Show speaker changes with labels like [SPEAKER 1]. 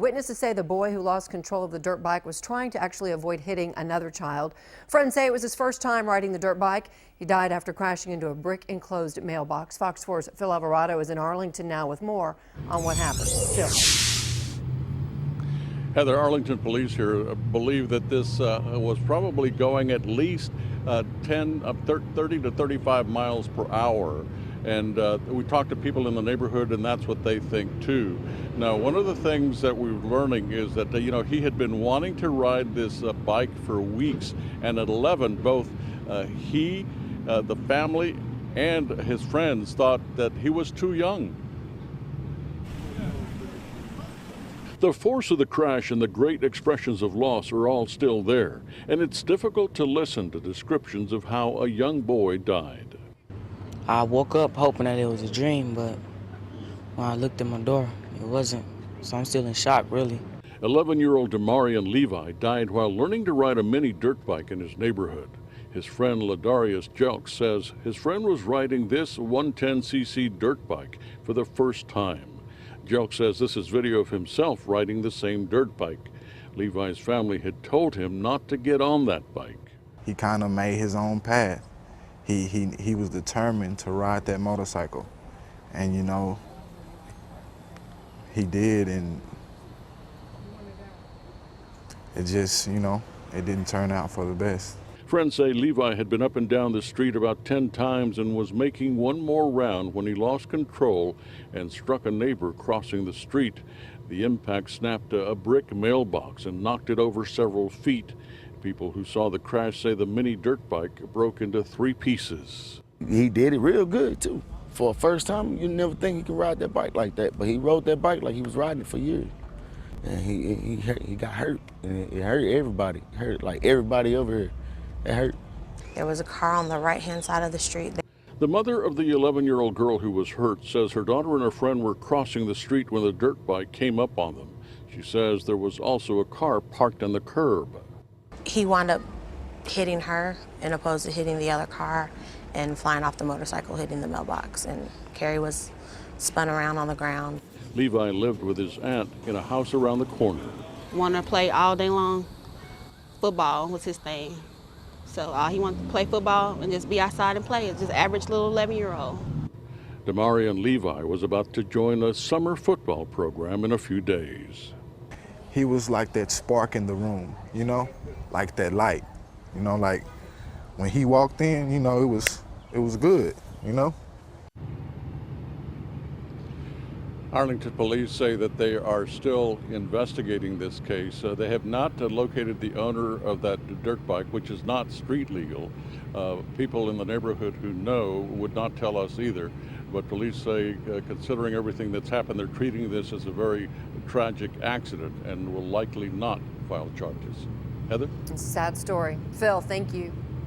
[SPEAKER 1] Witnesses say the boy who lost control of the dirt bike was trying to actually avoid hitting another child. Friends say it was his first time riding the dirt bike. He died after crashing into a brick-enclosed mailbox. Fox 4's Phil Alvarado is in Arlington now with more on what happened. Phil.
[SPEAKER 2] Heather, Arlington police here believe that this was probably going at least 30 to 35 miles per hour. And we talked to people in the neighborhood, and that's what they think too. Now, one of the things that we're learning is that he had been wanting to ride this bike for weeks, and at 11, both he, the family, and his friends thought that he was too young. The force of the crash and the great expressions of loss are all still there, and it's difficult to listen to descriptions of how a young boy died.
[SPEAKER 3] I woke up hoping that it was a dream, but when I looked at my door, it wasn't. So I'm still in shock, really.
[SPEAKER 2] 11-year-old Demarion Levi died while learning to ride a mini dirt bike in his neighborhood. His friend Ladarius Jelks says his friend was riding this 110cc dirt bike for the first time. Jelks says this is video of himself riding the same dirt bike. Levi's family had told him not to get on that bike.
[SPEAKER 4] He kind of made his own path. He was determined to ride that motorcycle. And he did, and it just, it didn't turn out for the best.
[SPEAKER 2] Friends say Levi had been up and down the street about 10 times and was making one more round when he lost control and struck a neighbor crossing the street. The impact snapped a brick mailbox and knocked it over several feet. People who saw the crash say the mini dirt bike broke into 3 pieces.
[SPEAKER 5] He did it real good too. For a first time, you never think he could ride that bike like that, but he rode that bike like he was riding it for years. And he got hurt, and it hurt everybody. It hurt like everybody over here. It hurt.
[SPEAKER 6] There was a car on the right-hand side of the street.
[SPEAKER 2] The mother of the 11-year-old girl who was hurt says her daughter and her friend were crossing the street when the dirt bike came up on them. She says there was also a car parked on the curb.
[SPEAKER 6] He wound up hitting her as opposed to hitting the other car and flying off the motorcycle, hitting the mailbox. And Carrie was spun around on the ground.
[SPEAKER 2] Levi lived with his aunt in a house around the corner.
[SPEAKER 7] Wanted to play all day long. Football was his thing. So he wanted to play football and just be outside and play. It's just average little 11-year-old.
[SPEAKER 2] Demarion Levi was about to join a summer football program in a few days.
[SPEAKER 4] He was like that spark in the room, like that light, like when he walked in, it was good,
[SPEAKER 2] Arlington police say that they are still investigating this case. They have not located the owner of that dirt bike, which is not street legal. People in the neighborhood who know would not tell us either. But police say, considering everything that's happened, they're treating this as a very tragic accident and will likely not file charges. Heather?
[SPEAKER 1] It's a sad story. Phil, thank you.